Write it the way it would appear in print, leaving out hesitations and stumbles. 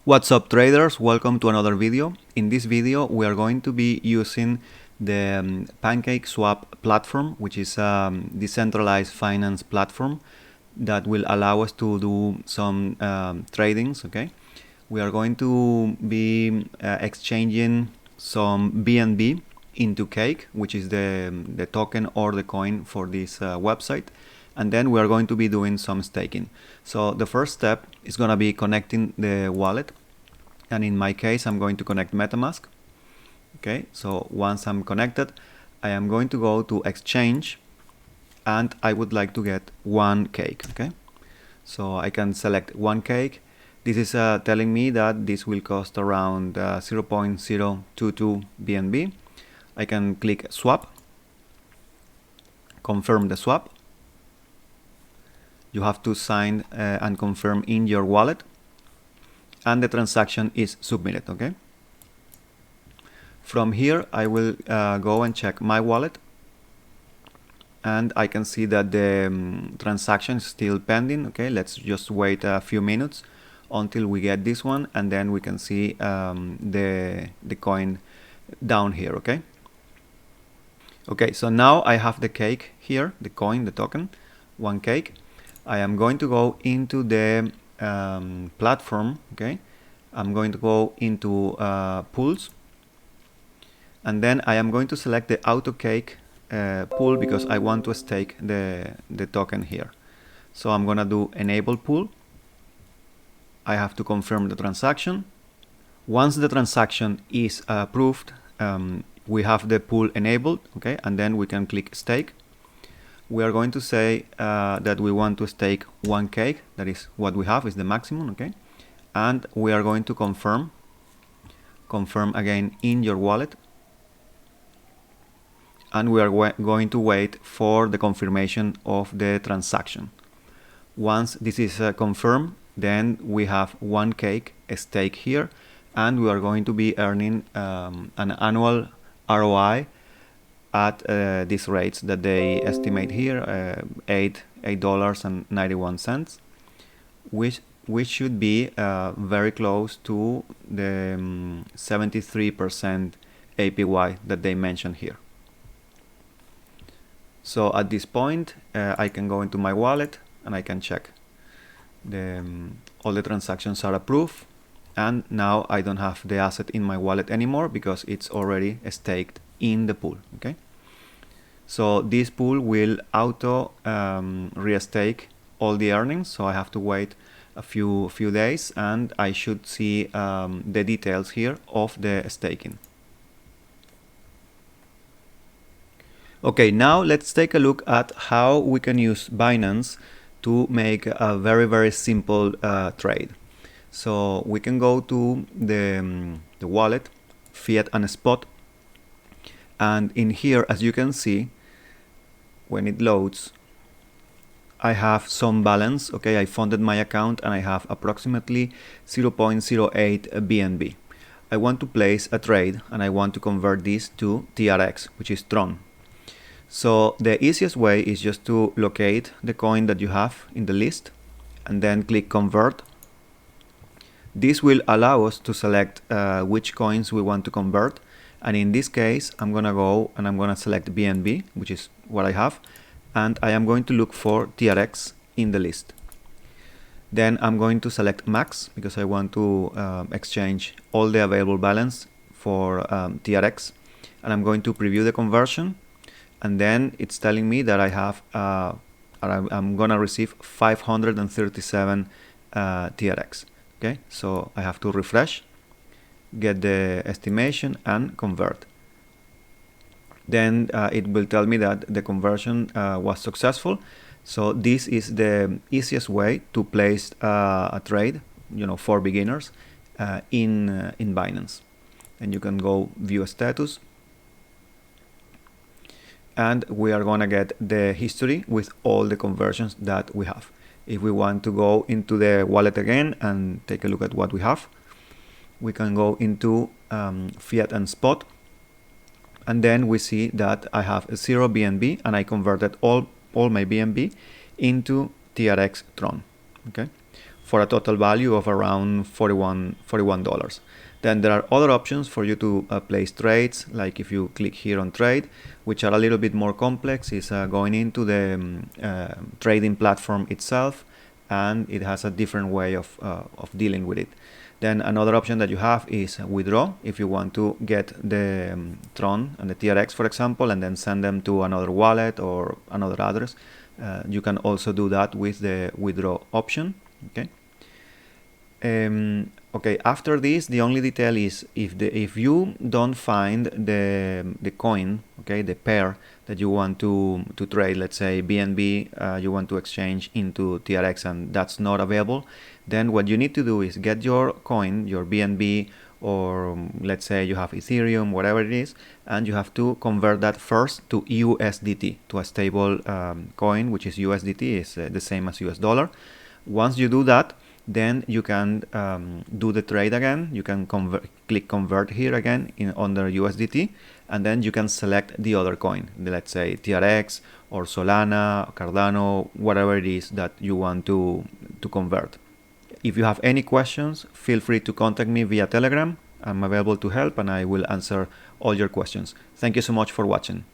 What's up, traders? Welcome to another video. In this video we are going to be using the Pancakeswap platform, which is a decentralized finance platform that will allow us to do some tradings. Okay, we are going to be exchanging some BNB into Cake, which is the token or the coin for this website, and then we are going to be doing some staking. So the first step is going to be connecting the wallet, and in my case I'm going to connect MetaMask. Okay, so once I'm connected, I am going to go to exchange, and I would like to get one cake. Okay, so I can select one cake. This is telling me that this will cost around 0.022 BNB. I can click swap, confirm the swap. You have to sign and confirm in your wallet, and the transaction is submitted. Okay, from here I will go and check my wallet, and I can see that the transaction is still pending. Okay, let's just wait a few minutes until we get this one, and then we can see the coin down here. Okay, so now I have the cake here, the coin, the token, one cake. I am going to go into the platform. Okay, I'm going to go into pools, and then I am going to select the auto cake pool because I want to stake the token here. So I'm gonna do enable pool. I have to confirm the transaction. Once the transaction is approved, we have the pool enabled. Okay, and then we can click stake. We are going to say that we want to stake one cake. That is what we have, is the maximum. Okay, and we are going to confirm again in your wallet, and we are going to wait for the confirmation of the transaction. Once this is confirmed, then we have one cake stake here, and we are going to be earning an annual ROI at these rates that they estimate here, $8.91, which should be very close to the 73% APY that they mentioned here. So at this point I can go into my wallet and I can check all the transactions are approved, and now I don't have the asset in my wallet anymore because it's already staked in the pool. Okay, so this pool will auto restake all the earnings, so I have to wait a few days, and I should see the details here of the staking. Okay, now let's take a look at how we can use Binance to make a very simple trade. So we can go to the wallet, fiat and spot, and in here, as you can see, when it loads, I have some balance. Okay, I funded my account and I have approximately 0.08 BNB. I want to place a trade and I want to convert this to TRX, which is Tron. So the easiest way is just to locate the coin that you have in the list and then click convert. This will allow us to select which coins we want to convert, and in this case I'm gonna go and I'm gonna select BNB, which is what I have, and I am going to look for TRX in the list. Then I'm going to select max because I want to exchange all the available balance for TRX, and I'm going to preview the conversion, and then it's telling me that I have I'm gonna receive 537 TRX. Okay, so I have to refresh, get the estimation and convert. Then it will tell me that the conversion was successful. So this is the easiest way to place a trade, for beginners in Binance. And you can go view status, and we are gonna get the history with all the conversions that we have. If we want to go into the wallet again and take a look at what we have, we can go into fiat and spot, and then we see that I have 0 BNB and I converted all my BNB into TRX Tron. Okay, for a total value of around $41. Then there are other options for you to place trades, like if you click here on trade, which are a little bit more complex. Is going into the trading platform itself, and it has a different way of dealing with it. Then another option that you have is withdraw. If you want to get the Tron and the TRX, for example, and then send them to another wallet or another address, you can also do that with the withdraw option. Okay. Okay. After this, the only detail is if you don't find the coin, okay, the pair that you want to trade, let's say BNB, you want to exchange into TRX, and that's not available, then what you need to do is get your coin, your BNB, or let's say you have Ethereum, whatever it is, and you have to convert that first to USDT, to a stable coin, which is USDT, is the same as US dollar. Once you do that, then you can do the trade again. You can click convert here again under USDT, and then you can select the other coin, let's say TRX or Solana, Cardano, whatever it is that you want to convert. If you have any questions, feel free to contact me via Telegram. I'm available to help, and I will answer all your questions. Thank you so much for watching.